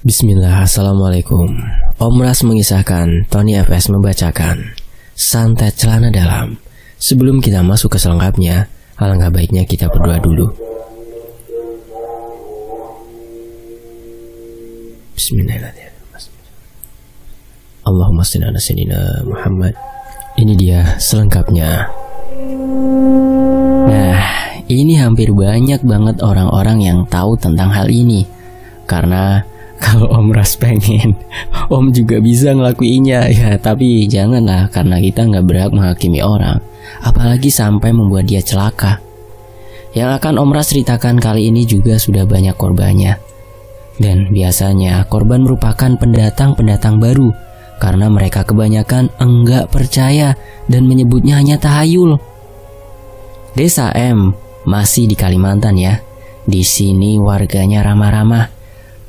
Bismillah, Assalamualaikum. Om Ras mengisahkan, Tony FS membacakan. Santet celana dalam. Sebelum kita masuk ke selengkapnya, alangkah baiknya kita berdoa dulu. Bismillahirrahmanirrahim. Allahumma shalli ala sayyidina Muhammad. Ini dia selengkapnya. Nah, ini hampir banyak banget orang-orang yang tahu tentang hal ini. Karena kalau Om Ras pengen, Om juga bisa ngelakuinnya. Ya, tapi janganlah, karena kita nggak berhak menghakimi orang, apalagi sampai membuat dia celaka. Yang akan Om Ras ceritakan kali ini juga sudah banyak korbannya. Dan biasanya korban merupakan pendatang-pendatang baru, karena mereka kebanyakan enggak percaya dan menyebutnya hanya tahayul. Desa M masih di Kalimantan ya. Di sini warganya ramah-ramah,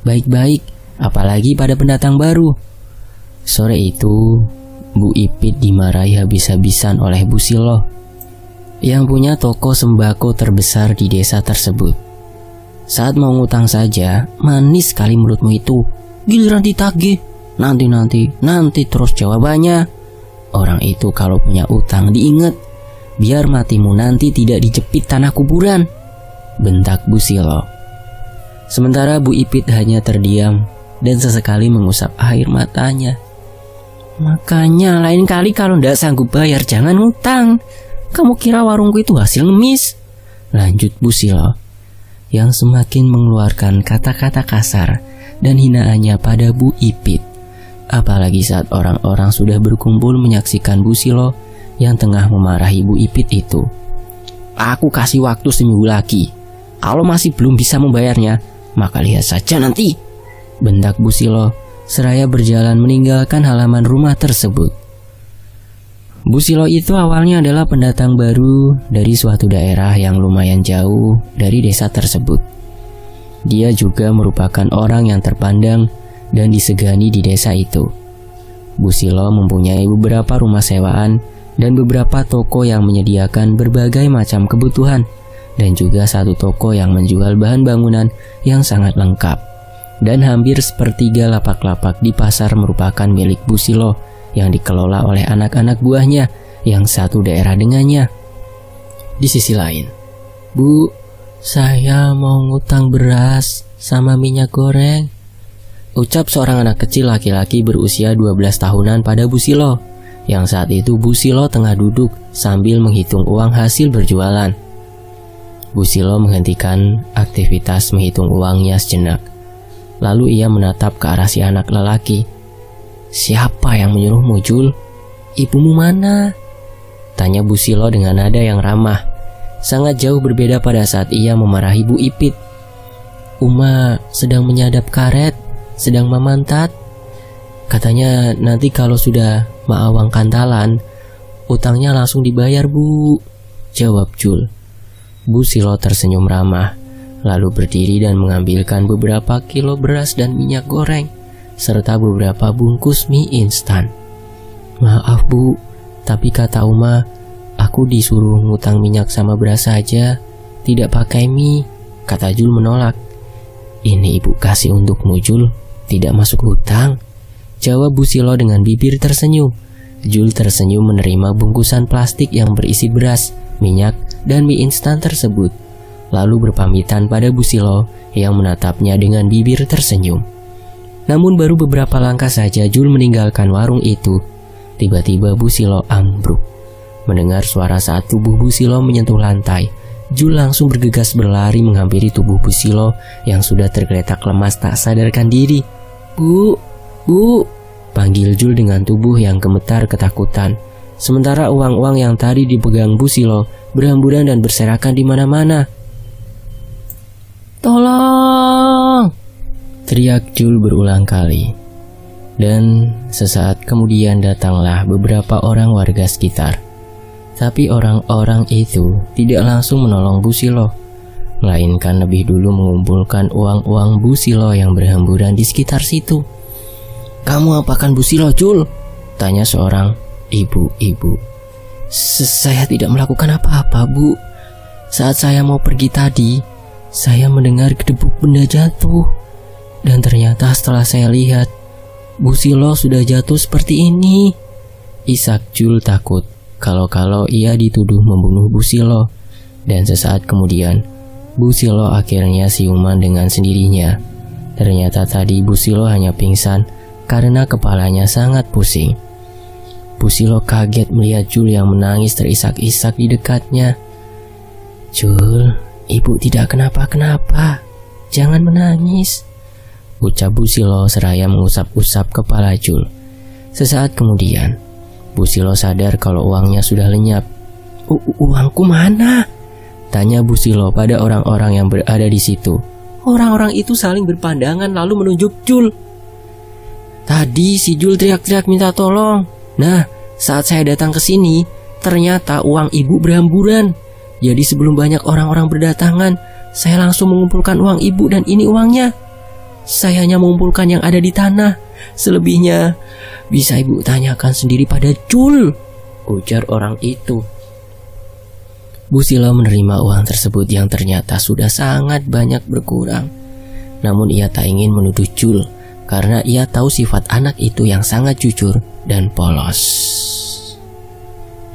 baik-baik, apalagi pada pendatang baru. Sore itu, Bu Ipit dimarahi habis-habisan oleh Bu Silo yang punya toko sembako terbesar di desa tersebut. Saat mau ngutang saja, manis sekali mulutmu itu. Giliran ditagih, nanti terus jawabannya. Orang itu kalau punya utang diingat, biar matimu nanti tidak dijepit tanah kuburan, bentak Bu Silo. Sementara Bu Ipit hanya terdiam dan sesekali mengusap air matanya. Makanya lain kali kalau ndak sanggup bayar jangan ngutang. Kamu kira warungku itu hasil ngemis? Lanjut Bu Silo, yang semakin mengeluarkan kata-kata kasar dan hinaannya pada Bu Ipit. Apalagi saat orang-orang sudah berkumpul menyaksikan Bu Silo yang tengah memarahi Bu Ipit itu. Aku kasih waktu seminggu lagi. Kalau masih belum bisa membayarnya, maka lihat saja nanti, bentak Bu Silo seraya berjalan meninggalkan halaman rumah tersebut. Bu Silo itu awalnya adalah pendatang baru dari suatu daerah yang lumayan jauh dari desa tersebut. Dia juga merupakan orang yang terpandang dan disegani di desa itu. Bu Silo mempunyai beberapa rumah sewaan dan beberapa toko yang menyediakan berbagai macam kebutuhan, dan juga satu toko yang menjual bahan bangunan yang sangat lengkap. Dan hampir sepertiga lapak-lapak di pasar merupakan milik Bu Silo yang dikelola oleh anak-anak buahnya yang satu daerah dengannya. Di sisi lain, Bu, saya mau ngutang beras sama minyak goreng, ucap seorang anak kecil laki-laki berusia 12 tahunan pada Bu Silo, yang saat itu Bu Silo tengah duduk sambil menghitung uang hasil berjualan. Bu Silo menghentikan aktivitas menghitung uangnya sejenak. Lalu ia menatap ke arah si anak lelaki. Siapa yang menyuruhmu, Jul? Ibumu mana? Tanya Bu Silo dengan nada yang ramah. Sangat jauh berbeda pada saat ia memarahi Bu Ipit. Uma sedang menyadap karet, sedang memantat. Katanya nanti kalau sudah maawang kantalan, utangnya langsung dibayar, Bu, jawab Jul. Bu Silo tersenyum ramah, lalu berdiri dan mengambilkan beberapa kilo beras dan minyak goreng, serta beberapa bungkus mie instan. Maaf Bu, tapi kata Uma, aku disuruh ngutang minyak sama beras saja, tidak pakai mie, kata Jul menolak. Ini ibu kasih untukmu Jul, tidak masuk hutang, jawab Bu Silo dengan bibir tersenyum. Jul tersenyum menerima bungkusan plastik yang berisi beras, minyak, dan mie instan tersebut, lalu berpamitan pada Bu Silo yang menatapnya dengan bibir tersenyum. Namun baru beberapa langkah saja Jul meninggalkan warung itu, tiba-tiba Bu Silo ambruk. Mendengar suara saat tubuh Bu Silo menyentuh lantai, Jul langsung bergegas berlari menghampiri tubuh Bu Silo yang sudah tergeletak lemas tak sadarkan diri. Bu, panggil Jul dengan tubuh yang gemetar ketakutan. Sementara uang-uang yang tadi dipegang Bu Silo berhamburan dan berserakan di mana-mana. Tolong! Teriak Jul berulang kali. Dan sesaat kemudian datanglah beberapa orang warga sekitar. Tapi orang-orang itu tidak langsung menolong Bu Silo, melainkan lebih dulu mengumpulkan uang-uang Bu Silo yang berhamburan di sekitar situ. Kamu apakan Bu Silo, Jul? Tanya seorang ibu-ibu. Saya tidak melakukan apa-apa, Bu. Saat saya mau pergi tadi, saya mendengar gedebuk benda jatuh. Dan ternyata setelah saya lihat, Bu Silo sudah jatuh seperti ini. Isak Jul takut kalau ia dituduh membunuh Bu Silo. Dan sesaat kemudian, Bu Silo akhirnya siuman dengan sendirinya. Ternyata tadi Bu Silo hanya pingsan karena kepalanya sangat pusing. Bu Silo kaget melihat Jul yang menangis terisak-isak di dekatnya. "Jul, ibu tidak kenapa-kenapa. Jangan menangis," ucap Bu Silo seraya mengusap-usap kepala Jul. Sesaat kemudian, Bu Silo sadar kalau uangnya sudah lenyap. Uangku mana?" tanya Bu Silo pada orang-orang yang berada di situ. Orang-orang itu saling berpandangan lalu menunjuk Jul. "Tadi si Jul teriak-teriak minta tolong. Nah, saat saya datang ke sini, ternyata uang ibu berhamburan. Jadi sebelum banyak orang-orang berdatangan, saya langsung mengumpulkan uang ibu dan ini uangnya. Saya hanya mengumpulkan yang ada di tanah. Selebihnya bisa ibu tanyakan sendiri pada Jul," ujar orang itu. Bu Silo menerima uang tersebut yang ternyata sudah sangat banyak berkurang. Namun ia tak ingin menuduh Jul karena ia tahu sifat anak itu yang sangat jujur dan polos.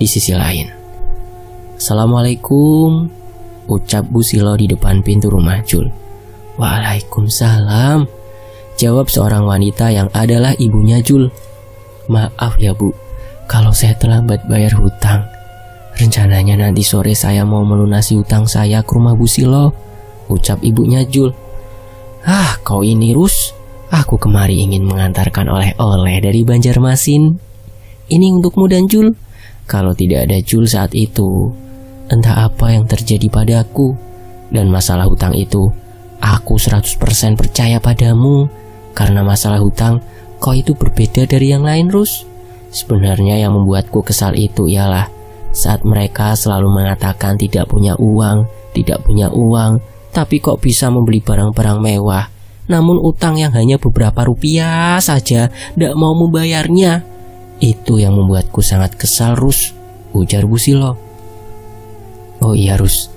Di sisi lain, "Assalamualaikum," ucap Bu Silo di depan pintu rumah Jul. "Waalaikumsalam," jawab seorang wanita yang adalah ibunya Jul. "Maaf ya Bu, kalau saya terlambat bayar hutang. Rencananya nanti sore saya mau melunasi hutang saya ke rumah Bu Silo," ucap ibunya Jul. Kau ini Rus, aku kemari ingin mengantarkan oleh-oleh dari Banjarmasin. Ini untukmu dan Jul. Kalau tidak ada Jul saat itu, entah apa yang terjadi padaku. Dan masalah hutang itu, aku 100% percaya padamu. Karena masalah hutang, kau itu berbeda dari yang lain, Rus. Sebenarnya yang membuatku kesal itu ialah saat mereka selalu mengatakan tidak punya uang, tapi kok bisa membeli barang-barang mewah. Namun utang yang hanya beberapa rupiah saja tidak mau membayarnya. Itu yang membuatku sangat kesal, Rus, ujar Bu Silo. "Oh iya Rus,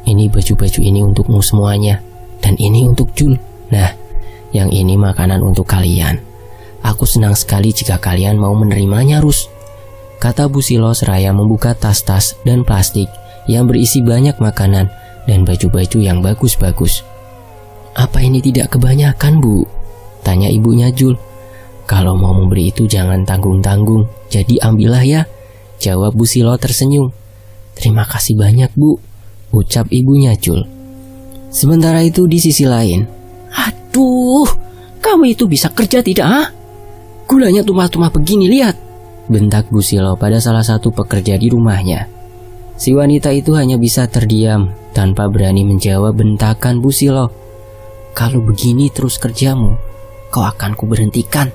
ini baju-baju ini untukmu semuanya. Dan ini untuk Jul. Nah, yang ini makanan untuk kalian. Aku senang sekali jika kalian mau menerimanya, Rus," kata Bu Silo seraya membuka tas-tas dan plastik yang berisi banyak makanan dan baju-baju yang bagus-bagus. "Apa ini tidak kebanyakan, Bu?" tanya ibunya Jul. "Kalau mau memberi itu jangan tanggung-tanggung, jadi ambillah ya," jawab Bu Silo tersenyum. "Terima kasih banyak, Bu," ucap ibunya Jul. Sementara itu di sisi lain, "Aduh, kamu itu bisa kerja tidak, ha? Gulanya tumpah-tumpah begini, lihat," bentak Bu Silo pada salah satu pekerja di rumahnya. Si wanita itu hanya bisa terdiam tanpa berani menjawab bentakan Bu Silo. "Kalau begini terus kerjamu, kau akan kuberhentikan."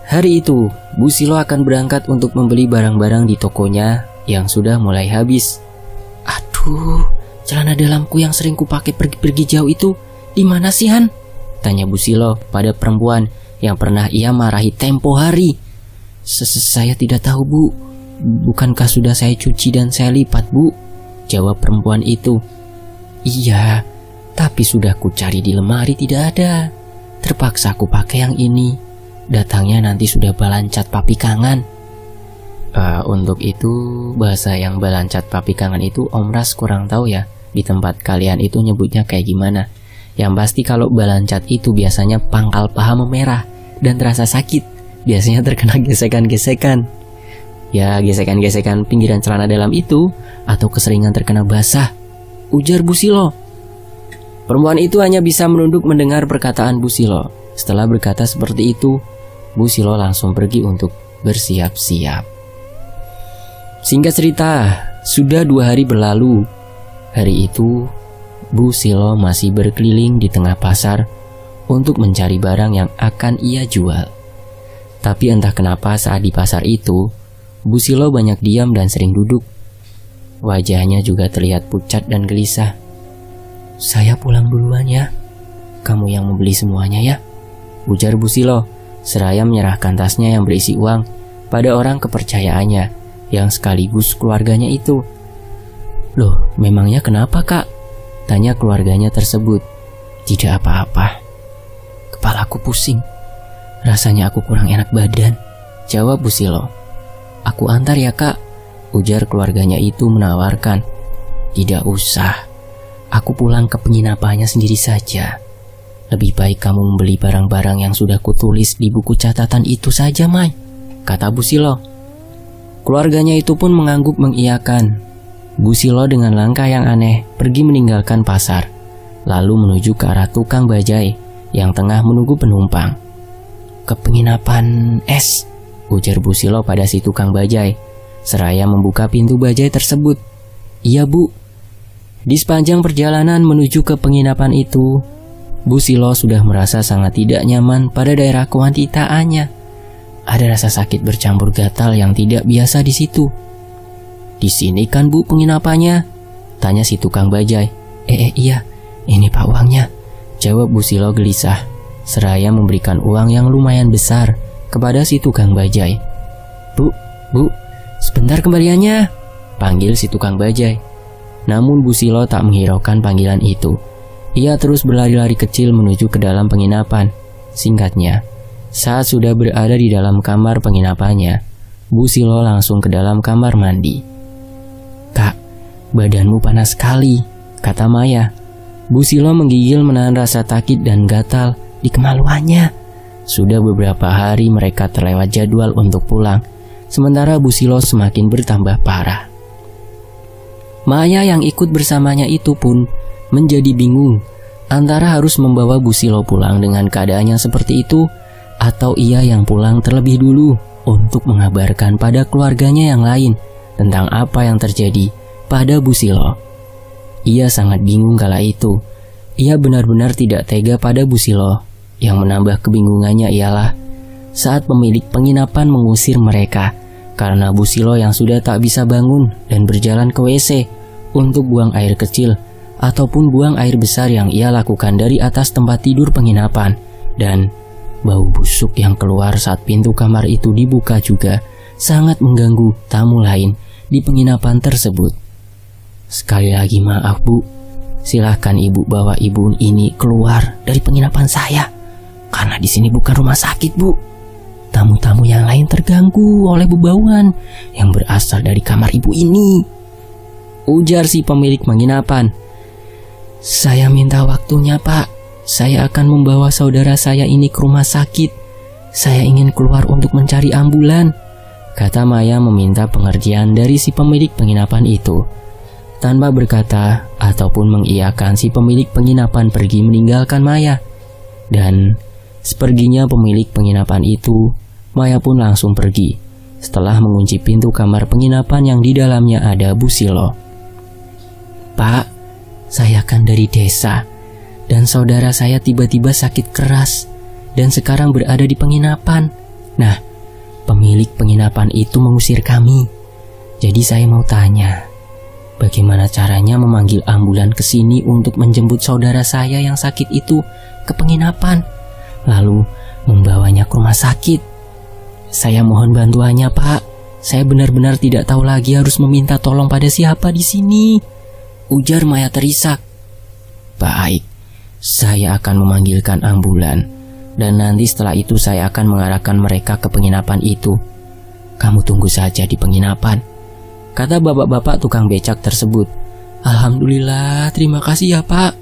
Hari itu, Bu Silo akan berangkat untuk membeli barang-barang di tokonya yang sudah mulai habis. "Aduh, celana dalamku yang sering kupakai pergi-pergi jauh itu di mana sih, Han?" tanya Bu Silo pada perempuan yang pernah ia marahi tempo hari. Saya tidak tahu, Bu. Bukankah sudah saya cuci dan saya lipat, Bu?" jawab perempuan itu. "Iya, tapi sudah ku cari di lemari tidak ada. Terpaksa aku pakai yang ini. Datangnya nanti sudah balancat papi kangen." Untuk itu, bahasa yang balancat papi kangen itu Om Ras kurang tahu ya. Di tempat kalian itu nyebutnya kayak gimana. Yang pasti kalau balancat itu biasanya pangkal paha memerah dan terasa sakit. Biasanya terkena gesekan-gesekan. Ya, gesekan-gesekan pinggiran celana dalam itu, atau keseringan terkena basah, ujar Bu Silo. Perempuan itu hanya bisa menunduk mendengar perkataan Bu Silo. Setelah berkata seperti itu, Bu Silo langsung pergi untuk bersiap-siap. Singkat cerita, sudah 2 hari berlalu. Hari itu, Bu Silo masih berkeliling di tengah pasar untuk mencari barang yang akan ia jual. Tapi entah kenapa saat di pasar itu, Bu Silo banyak diam dan sering duduk. Wajahnya juga terlihat pucat dan gelisah. "Saya pulang duluan ya. Kamu yang membeli semuanya ya," ujar Bu Silo, seraya menyerahkan tasnya yang berisi uang pada orang kepercayaannya, yang sekaligus keluarganya itu. "Loh, memangnya kenapa, Kak?" tanya keluarganya tersebut. "Tidak apa-apa. Kepalaku pusing. Rasanya aku kurang enak badan, jawab Busilo. Aku antar ya kak, ujar keluarganya itu menawarkan. Tidak usah, aku pulang ke penginapannya sendiri saja. Lebih baik kamu membeli barang-barang yang sudah kutulis di buku catatan itu saja, Mai, kata Busilo. Keluarganya itu pun mengangguk mengiyakan. Busilo dengan langkah yang aneh pergi meninggalkan pasar, lalu menuju ke arah tukang bajai yang tengah menunggu penumpang. Ke penginapan S, ujar Busilo pada si tukang bajai, seraya membuka pintu bajai tersebut. Iya bu. Di sepanjang perjalanan menuju ke penginapan itu, Busilo sudah merasa sangat tidak nyaman pada daerah kewantitaannya. Ada rasa sakit bercampur gatal yang tidak biasa di situ. Di sini kan bu penginapannya? Tanya si tukang bajai. Iya, ini pak uangnya, jawab Busilo gelisah, seraya memberikan uang yang lumayan besar kepada si tukang bajai. Bu, sebentar kembaliannya, panggil si tukang bajai. Namun Busilo tak menghiraukan panggilan itu. Ia terus berlari-lari kecil menuju ke dalam penginapan. Singkatnya, saat sudah berada di dalam kamar penginapannya, Busilo langsung ke dalam kamar mandi. Kak, badanmu panas sekali, kata Maya. Busilo menggigil menahan rasa takut dan gatal di kemaluannya. Sudah beberapa hari mereka terlewat jadwal untuk pulang, sementara Busilo semakin bertambah parah. Maya yang ikut bersamanya itu pun menjadi bingung antara harus membawa Busilo pulang dengan keadaan yang seperti itu, atau ia yang pulang terlebih dulu untuk mengabarkan pada keluarganya yang lain tentang apa yang terjadi pada Busilo. Ia sangat bingung kala itu. Ia benar-benar tidak tega pada Busilo. Yang menambah kebingungannya ialah saat pemilik penginapan mengusir mereka karena Busilo yang sudah tak bisa bangun dan berjalan ke WC untuk buang air kecil ataupun buang air besar yang ia lakukan dari atas tempat tidur penginapan, dan bau busuk yang keluar saat pintu kamar itu dibuka juga sangat mengganggu tamu lain di penginapan tersebut. Sekali lagi maaf bu, silahkan ibu bawa ibu ini keluar dari penginapan saya, karena di sini bukan rumah sakit bu. Tamu-tamu yang lain terganggu oleh bebauan yang berasal dari kamar ibu ini, ujar si pemilik penginapan. Saya minta waktunya pak, saya akan membawa saudara saya ini ke rumah sakit. Saya ingin keluar untuk mencari ambulan, kata Maya meminta pengertian dari si pemilik penginapan itu. Tanpa berkata ataupun mengiyakan, si pemilik penginapan pergi meninggalkan Maya. Dan seperginya pemilik penginapan itu, Maya pun langsung pergi setelah mengunci pintu kamar penginapan yang di dalamnya ada Busilo. Pak, saya kan dari desa, dan saudara saya tiba-tiba sakit keras dan sekarang berada di penginapan. Nah, pemilik penginapan itu mengusir kami. Jadi saya mau tanya, bagaimana caranya memanggil ambulan ke sini untuk menjemput saudara saya yang sakit itu ke penginapan, lalu membawanya ke rumah sakit? Saya mohon bantuannya, Pak. Saya benar-benar tidak tahu lagi harus meminta tolong pada siapa di sini, ujar Maya terisak. Baik, saya akan memanggilkan ambulan, dan nanti setelah itu saya akan mengarahkan mereka ke penginapan itu. Kamu tunggu saja di penginapan, kata bapak-bapak tukang becak tersebut. Alhamdulillah, terima kasih ya pak.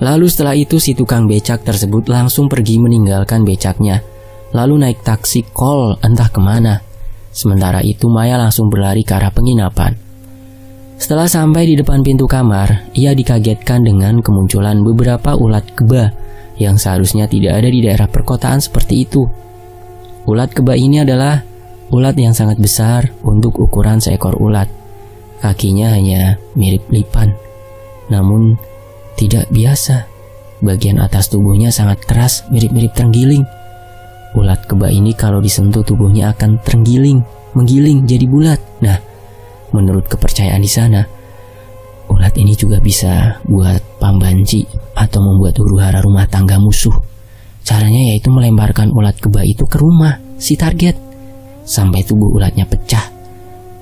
Lalu setelah itu si tukang becak tersebut langsung pergi meninggalkan becaknya, lalu naik taksi kol entah kemana. Sementara itu Maya langsung berlari ke arah penginapan. Setelah sampai di depan pintu kamar, ia dikagetkan dengan kemunculan beberapa ulat keba yang seharusnya tidak ada di daerah perkotaan seperti itu. Ulat keba ini adalah ulat yang sangat besar untuk ukuran seekor ulat. Kakinya hanya mirip lipan, namun tidak biasa. Bagian atas tubuhnya sangat keras, mirip-mirip terenggiling. Ulat keba ini kalau disentuh tubuhnya akan terenggiling, menggiling jadi bulat. Nah, menurut kepercayaan di sana, ulat ini juga bisa buat pambanci atau membuat huru-hara rumah tangga musuh. Caranya yaitu melemparkan ulat keba itu ke rumah si target sampai tubuh ulatnya pecah.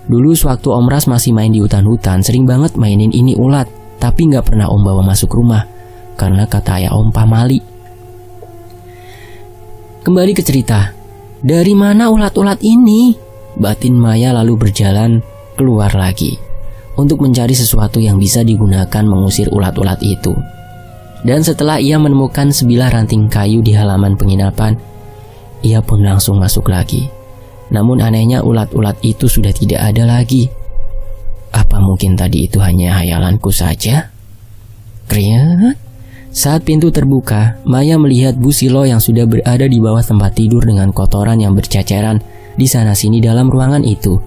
Dulu sewaktu Om Ras masih main di hutan-hutan, sering banget mainin ini ulat, tapi nggak pernah Om bawa masuk rumah karena kata ayah Om pamali. Kembali ke cerita. Dari mana ulat-ulat ini? Batin Maya lalu berjalan keluar lagi untuk mencari sesuatu yang bisa digunakan mengusir ulat-ulat itu. Dan setelah ia menemukan sebilah ranting kayu di halaman penginapan, ia pun langsung masuk lagi. Namun anehnya ulat-ulat itu sudah tidak ada lagi. Apa mungkin tadi itu hanya hayalanku saja? Kriat. Saat pintu terbuka, Maya melihat Bu Silo yang sudah berada di bawah tempat tidur dengan kotoran yang berceceran di sana-sini dalam ruangan itu.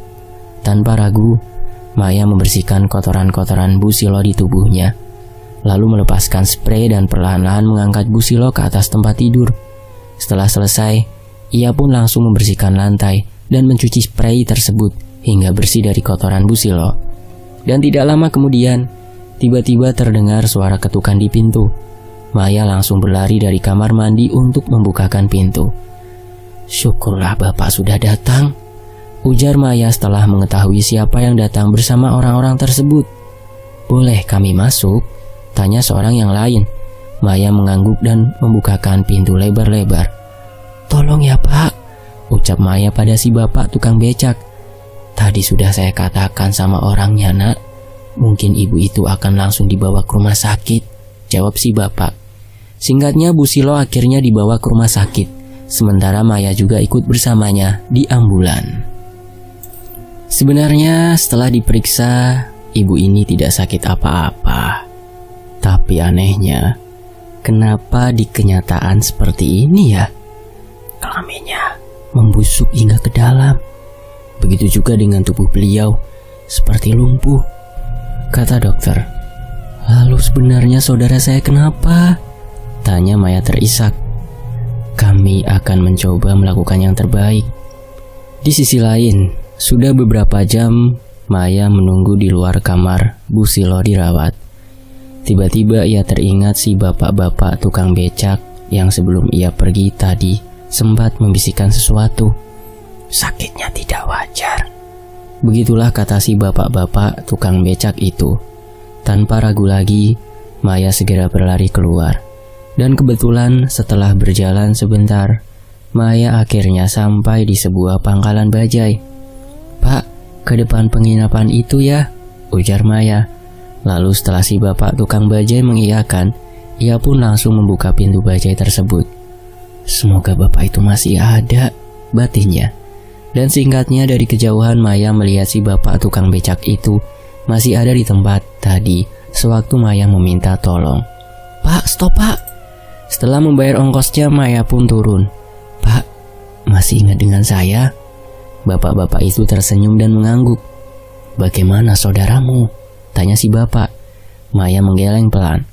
Tanpa ragu, Maya membersihkan kotoran-kotoran Bu Silo di tubuhnya, lalu melepaskan spray dan perlahan-lahan mengangkat Bu Silo ke atas tempat tidur. Setelah selesai, ia pun langsung membersihkan lantai dan mencuci spray tersebut hingga bersih dari kotoran Bu Silo. Dan tidak lama kemudian, tiba-tiba terdengar suara ketukan di pintu. Maya langsung berlari dari kamar mandi untuk membukakan pintu. Syukurlah Bapak sudah datang, ujar Maya setelah mengetahui siapa yang datang bersama orang-orang tersebut. Boleh kami masuk? Tanya seorang yang lain. Maya mengangguk dan membukakan pintu lebar-lebar. Tolong ya Pak, ucap Maya pada si bapak tukang becak. Tadi sudah saya katakan sama orangnya nak, mungkin ibu itu akan langsung dibawa ke rumah sakit, jawab si bapak. Singkatnya Bu Silo akhirnya dibawa ke rumah sakit, sementara Maya juga ikut bersamanya di ambulan. Sebenarnya setelah diperiksa, ibu ini tidak sakit apa-apa. Tapi anehnya, kenapa di kenyataan seperti ini ya? Kelaminnya membusuk hingga ke dalam. Begitu juga dengan tubuh beliau, seperti lumpuh, kata dokter. Lalu sebenarnya saudara saya kenapa? Tanya Maya terisak. Kami akan mencoba melakukan yang terbaik. Di sisi lain, sudah beberapa jam Maya menunggu di luar kamar Bu Silo dirawat. Tiba-tiba ia teringat si bapak-bapak tukang becak yang sebelum ia pergi tadi sempat membisikkan sesuatu. Sakitnya tidak wajar. Begitulah kata si bapak-bapak tukang becak itu. Tanpa ragu lagi, Maya segera berlari keluar. Dan kebetulan setelah berjalan sebentar, Maya akhirnya sampai di sebuah pangkalan bajai. Pak, ke depan penginapan itu ya, ujar Maya. Lalu setelah si bapak tukang bajai mengiyakan, ia pun langsung membuka pintu bajai tersebut. Semoga bapak itu masih ada, batinnya. Dan singkatnya dari kejauhan Maya melihat si bapak tukang becak itu masih ada di tempat tadi sewaktu Maya meminta tolong. Pak, stop Pak. Setelah membayar ongkosnya, Maya pun turun. Pak, masih ingat dengan saya? Bapak-bapak itu tersenyum dan mengangguk. Bagaimana saudaramu? Tanya si bapak. Maya menggeleng pelan.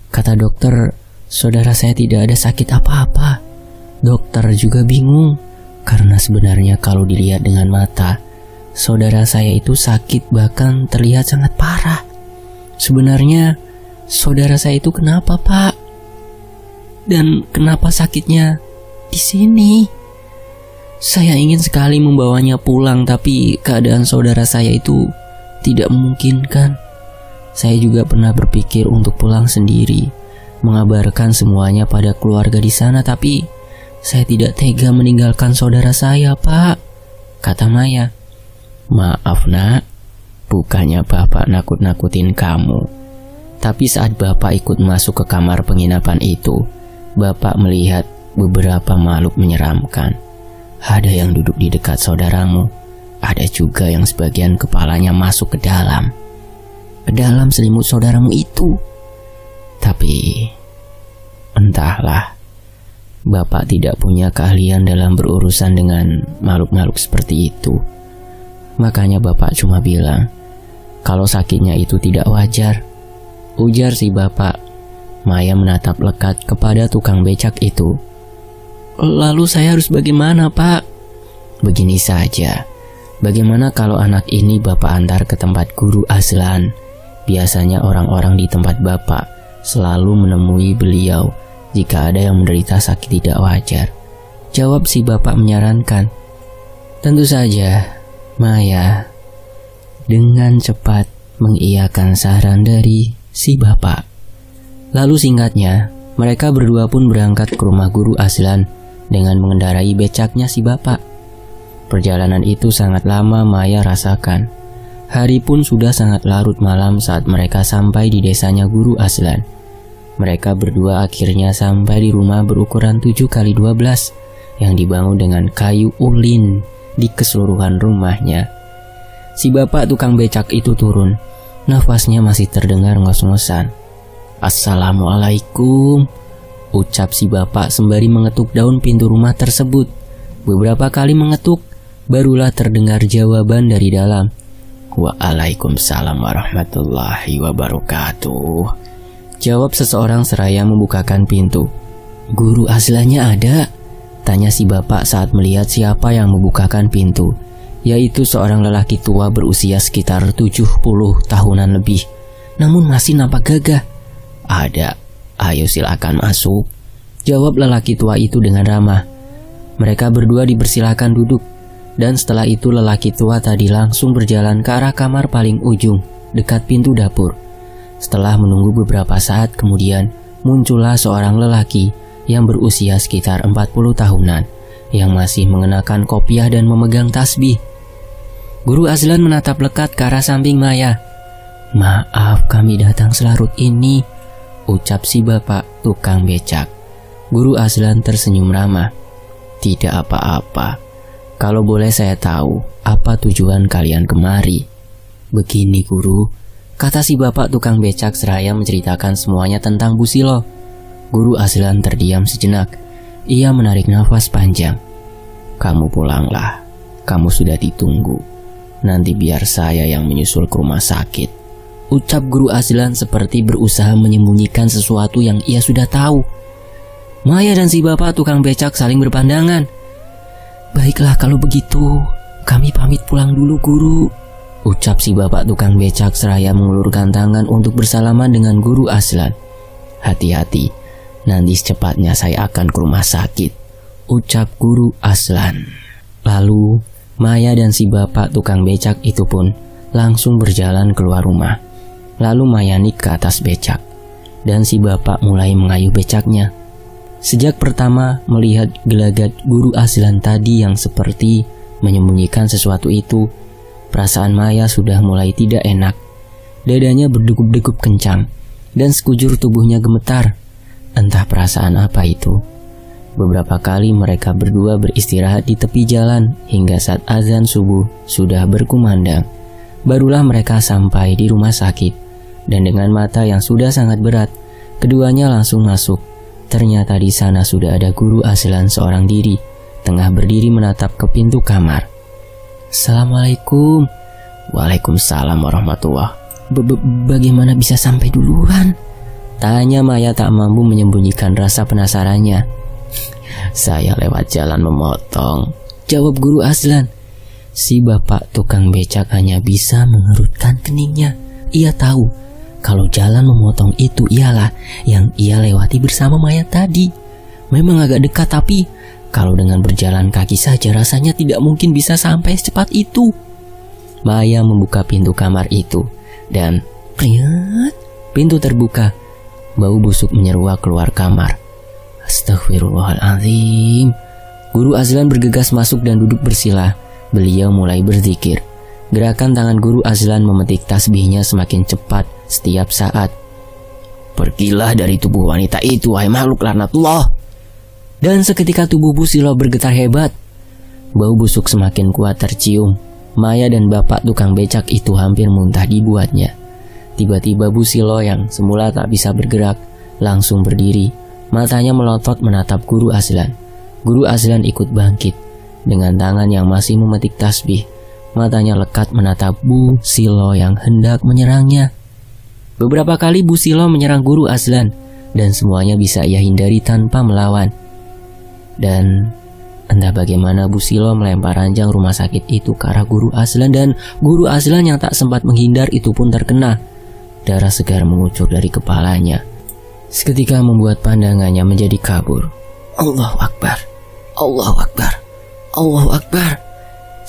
Kata dokter, saudara saya tidak ada sakit apa-apa. Dokter juga bingung, karena sebenarnya kalau dilihat dengan mata, saudara saya itu sakit bahkan terlihat sangat parah. Sebenarnya, saudara saya itu kenapa Pak? Dan kenapa sakitnya di sini? Saya ingin sekali membawanya pulang, tapi keadaan saudara saya itu tidak memungkinkan. Saya juga pernah berpikir untuk pulang sendiri, mengabarkan semuanya pada keluarga di sana, tapi saya tidak tega meninggalkan saudara saya, Pak, kata Maya. Maaf nak, bukannya bapak nakut-nakutin kamu. Tapi saat bapak ikut masuk ke kamar penginapan itu, bapak melihat beberapa makhluk menyeramkan. Ada yang duduk di dekat saudaramu, ada juga yang sebagian kepalanya masuk ke dalam selimut saudaramu itu. Tapi entahlah, bapak tidak punya keahlian dalam berurusan dengan makhluk-makhluk seperti itu. Makanya bapak cuma bilang kalau sakitnya itu tidak wajar, ujar si bapak. Maya menatap lekat kepada tukang becak itu. Lalu saya harus bagaimana, Pak? Begini saja. Bagaimana kalau anak ini bapak antar ke tempat guru Azlan? Biasanya orang-orang di tempat bapak selalu menemui beliau jika ada yang menderita sakit tidak wajar, jawab si bapak menyarankan. Tentu saja, Maya dengan cepat mengiyakan saran dari si bapak. Lalu singkatnya, mereka berdua pun berangkat ke rumah guru Azlan dengan mengendarai becaknya si bapak. Perjalanan itu sangat lama Maya rasakan. Hari pun sudah sangat larut malam saat mereka sampai di desanya Guru Azlan. Mereka berdua akhirnya sampai di rumah berukuran 7x12 yang dibangun dengan kayu ulin di keseluruhan rumahnya. Si bapak tukang becak itu turun. Nafasnya masih terdengar ngos-ngosan. "Assalamualaikum," ucap si bapak sembari mengetuk daun pintu rumah tersebut. Beberapa kali mengetuk, barulah terdengar jawaban dari dalam. "Waalaikumsalam warahmatullahi wabarakatuh," jawab seseorang seraya membukakan pintu. "Guru Azlannya ada?" tanya si bapak saat melihat siapa yang membukakan pintu, yaitu seorang lelaki tua berusia sekitar 70 tahunan lebih, namun masih nampak gagah. "Ada, ayo silakan masuk," jawab lelaki tua itu dengan ramah. Mereka berdua dipersilakan duduk. Dan setelah itu lelaki tua tadi langsung berjalan ke arah kamar paling ujung, dekat pintu dapur. Setelah menunggu beberapa saat kemudian, muncullah seorang lelaki yang berusia sekitar 40 tahunan, yang masih mengenakan kopiah dan memegang tasbih. Guru Azlan menatap lekat ke arah samping Maya. "Maaf kami datang selarut ini," ucap si bapak tukang becak. Guru Azlan tersenyum ramah. "Tidak apa-apa. Kalau boleh saya tahu, apa tujuan kalian kemari?" "Begini guru," kata si bapak tukang becak seraya menceritakan semuanya tentang Bu Silo. Guru Azlan terdiam sejenak. Ia menarik nafas panjang. "Kamu pulanglah, kamu sudah ditunggu. Nanti biar saya yang menyusul ke rumah sakit," ucap Guru Azlan seperti berusaha menyembunyikan sesuatu yang ia sudah tahu. Maya dan si bapak tukang becak saling berpandangan. "Baiklah kalau begitu, kami pamit pulang dulu guru," ucap si bapak tukang becak seraya mengulurkan tangan untuk bersalaman dengan Guru Azlan. "Hati-hati, nanti secepatnya saya akan ke rumah sakit," ucap Guru Azlan. Lalu Maya dan si bapak tukang becak itu pun langsung berjalan keluar rumah. Lalu Maya naik ke atas becak, dan si bapak mulai mengayuh becaknya. Sejak pertama melihat gelagat Guru Azlan tadi yang seperti menyembunyikan sesuatu itu, perasaan Maya sudah mulai tidak enak. Dadanya berdegup-degup kencang, dan sekujur tubuhnya gemetar. Entah perasaan apa itu. Beberapa kali mereka berdua beristirahat di tepi jalan hingga saat azan subuh sudah berkumandang. Barulah mereka sampai di rumah sakit, dan dengan mata yang sudah sangat berat, keduanya langsung masuk. Ternyata di sana sudah ada Guru Azlan seorang diri, tengah berdiri menatap ke pintu kamar. "Assalamualaikum." "Waalaikumsalam warahmatullahi." Bagaimana bisa sampai duluan?" tanya Maya tak mampu menyembunyikan rasa penasarannya. "Saya lewat jalan memotong," jawab Guru Azlan. Si bapak tukang becak hanya bisa mengerutkan keningnya. Ia tahu kalau jalan memotong itu ialah yang ia lewati bersama Maya tadi. Memang agak dekat, tapi kalau dengan berjalan kaki saja rasanya tidak mungkin bisa sampai secepat itu. Maya membuka pintu kamar itu, dan priet, pintu terbuka. Bau busuk menyeruak keluar kamar. "Astagfirullahaladzim." Guru Azlan bergegas masuk dan duduk bersila. Beliau mulai berzikir. Gerakan tangan Guru Azlan memetik tasbihnya semakin cepat setiap saat. "Pergilah dari tubuh wanita itu, wahai makhluk laknatullah." Dan seketika tubuh Bu Silo bergetar hebat. Bau busuk semakin kuat tercium. Maya dan bapak tukang becak itu hampir muntah dibuatnya. Tiba-tiba Bu Silo yang semula tak bisa bergerak langsung berdiri. Matanya melotot menatap Guru Azlan. Guru Azlan ikut bangkit. Dengan tangan yang masih memetik tasbih, matanya lekat menatap Bu Silo yang hendak menyerangnya. Beberapa kali Bu Silo menyerang Guru Azlan, dan semuanya bisa ia hindari tanpa melawan. Dan entah bagaimana Bu Silo melempar ranjang rumah sakit itu ke arah Guru Azlan, dan Guru Azlan yang tak sempat menghindar itu pun terkena. Darah segar mengucur dari kepalanya. Seketika membuat pandangannya menjadi kabur. Allahu Akbar, Allahu Akbar, Allahu Akbar.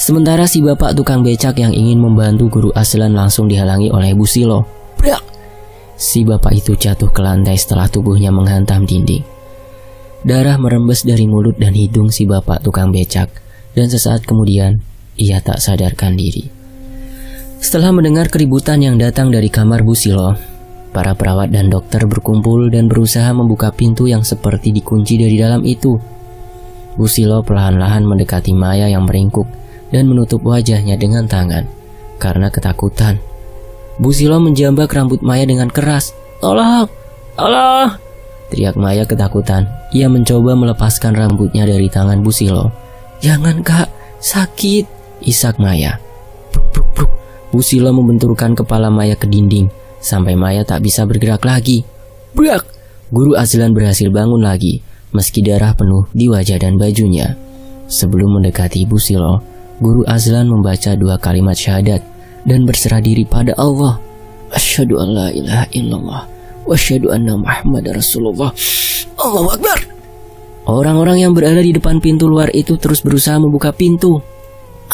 Sementara si bapak tukang becak yang ingin membantu Guru Azlan langsung dihalangi oleh Bu Silo. Brak! Si bapak itu jatuh ke lantai setelah tubuhnya menghantam dinding. Darah merembes dari mulut dan hidung si bapak tukang becak, dan sesaat kemudian ia tak sadarkan diri. Setelah mendengar keributan yang datang dari kamar Bu Silo, para perawat dan dokter berkumpul dan berusaha membuka pintu yang seperti dikunci dari dalam itu. Bu Silo perlahan-lahan mendekati Maya yang meringkuk dan menutup wajahnya dengan tangan karena ketakutan. Bu Silo menjambak rambut Maya dengan keras. "Tolong! Tolong!" teriak Maya ketakutan. Ia mencoba melepaskan rambutnya dari tangan Bu Silo. "Jangan kak, sakit!" isak Maya. Bruk, bruk, bruk. Bu Silo membenturkan kepala Maya ke dinding sampai Maya tak bisa bergerak lagi. Brak! Guru Azlan berhasil bangun lagi meski darah penuh di wajah dan bajunya. Sebelum mendekati Bu Silo, Guru Azlan membaca 2 kalimat syahadat dan berserah diri pada Allah. Asyhadu an la ilaha illallah wa asyhadu anna Muhammadar Rasulullah. Allahu Akbar. Orang-orang yang berada di depan pintu luar itu terus berusaha membuka pintu.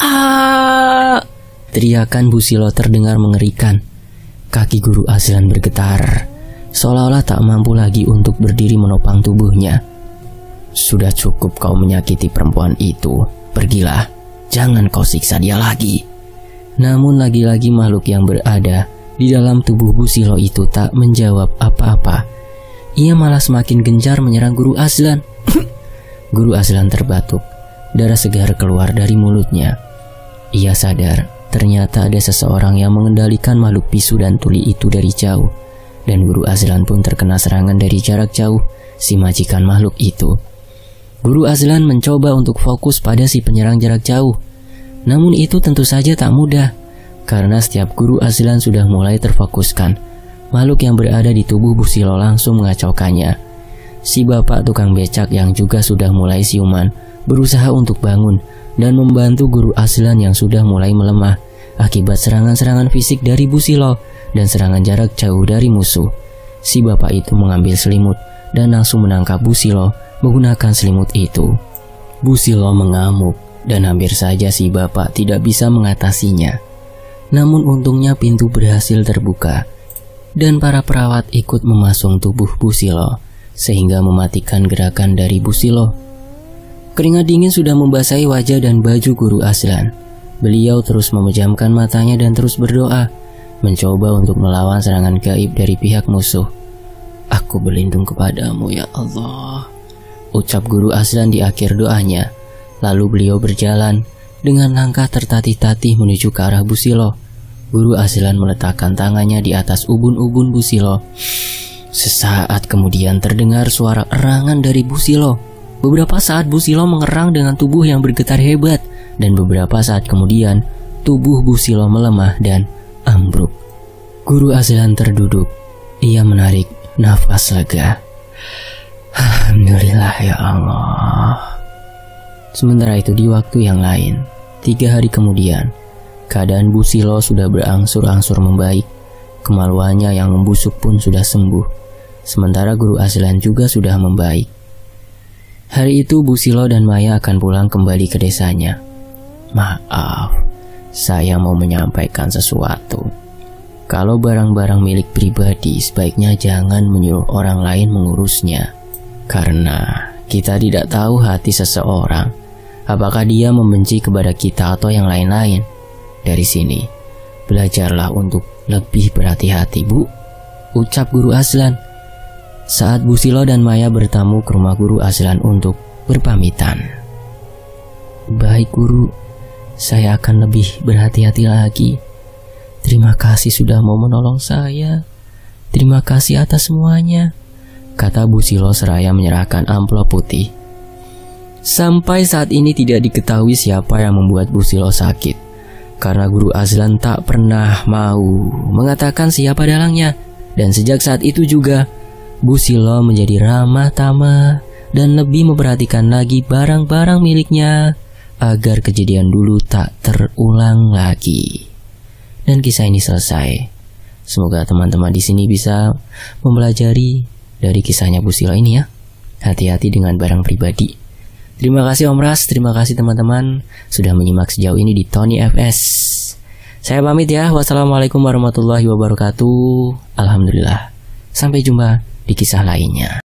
"Ah!" teriakan Bu Silo terdengar mengerikan. Kaki Guru Azlan bergetar, seolah-olah tak mampu lagi untuk berdiri menopang tubuhnya. "Sudah cukup kau menyakiti perempuan itu. Pergilah, jangan kau siksa dia lagi." Namun lagi-lagi makhluk yang berada di dalam tubuh Bu Silo itu tak menjawab apa-apa. Ia malah semakin gencar menyerang Guru Azlan. Guru Azlan terbatuk, darah segar keluar dari mulutnya. Ia sadar ternyata ada seseorang yang mengendalikan makhluk bisu dan tuli itu dari jauh, dan Guru Azlan pun terkena serangan dari jarak jauh si majikan makhluk itu. Guru Azlan mencoba untuk fokus pada si penyerang jarak jauh, namun itu tentu saja tak mudah, karena setiap Guru Azlan sudah mulai terfokuskan. Makhluk yang berada di tubuh Bu Silo langsung mengacaukannya. Si bapak tukang becak yang juga sudah mulai siuman berusaha untuk bangun dan membantu Guru Azlan yang sudah mulai melemah akibat serangan-serangan fisik dari Bu Silo dan serangan jarak jauh dari musuh. Si bapak itu mengambil selimut dan langsung menangkap Bu Silo menggunakan selimut itu. Bu Silo mengamuk dan hampir saja si bapak tidak bisa mengatasinya. Namun untungnya pintu berhasil terbuka dan para perawat ikut memasung tubuh Bu Silo sehingga mematikan gerakan dari Bu Silo. Keringat dingin sudah membasahi wajah dan baju Guru Azlan. Beliau terus memejamkan matanya dan terus berdoa, mencoba untuk melawan serangan gaib dari pihak musuh. "Aku berlindung kepadamu ya Allah," ucap Guru Azlan di akhir doanya. Lalu beliau berjalan dengan langkah tertatih-tatih menuju ke arah Bu Silo. Guru Azlan meletakkan tangannya di atas ubun-ubun Bu Silo. Sesaat kemudian terdengar suara erangan dari Bu Silo. Beberapa saat Bu Silo mengerang dengan tubuh yang bergetar hebat, dan beberapa saat kemudian tubuh Bu Silo melemah dan ambruk. Guru Azlan terduduk. Ia menarik nafas lega. Alhamdulillah ya Allah. Sementara itu di waktu yang lain, 3 hari kemudian, keadaan Bu Silo sudah berangsur-angsur membaik. Kemaluannya yang membusuk pun sudah sembuh. Sementara Guru Azlan juga sudah membaik. Hari itu Bu Silo dan Maya akan pulang kembali ke desanya. "Maaf, saya mau menyampaikan sesuatu. Kalau barang-barang milik pribadi sebaiknya jangan menyuruh orang lain mengurusnya. Karena kita tidak tahu hati seseorang, apakah dia membenci kepada kita atau yang lain-lain. Dari sini, belajarlah untuk lebih berhati-hati, Bu," ucap Guru Azlan saat Bu Silo dan Maya bertamu ke rumah Guru Azlan untuk berpamitan. "Baik Guru, saya akan lebih berhati-hati lagi. Terima kasih sudah mau menolong saya. Terima kasih atas semuanya," kata Bu Silo seraya menyerahkan amplop putih. Sampai saat ini tidak diketahui siapa yang membuat Bu Silo sakit, karena Guru Azlan tak pernah mau mengatakan siapa dalangnya. Dan sejak saat itu juga Bu Silo menjadi ramah tamah dan lebih memperhatikan lagi barang-barang miliknya agar kejadian dulu tak terulang lagi. Dan kisah ini selesai. Semoga teman-teman di sini bisa mempelajari dari kisahnya Bu Silo ini ya. Hati-hati dengan barang pribadi. Terima kasih Om Ras, terima kasih teman-teman sudah menyimak sejauh ini di Tony FS. Saya pamit ya. Wassalamualaikum warahmatullahi wabarakatuh. Alhamdulillah. Sampai jumpa di kisah lainnya.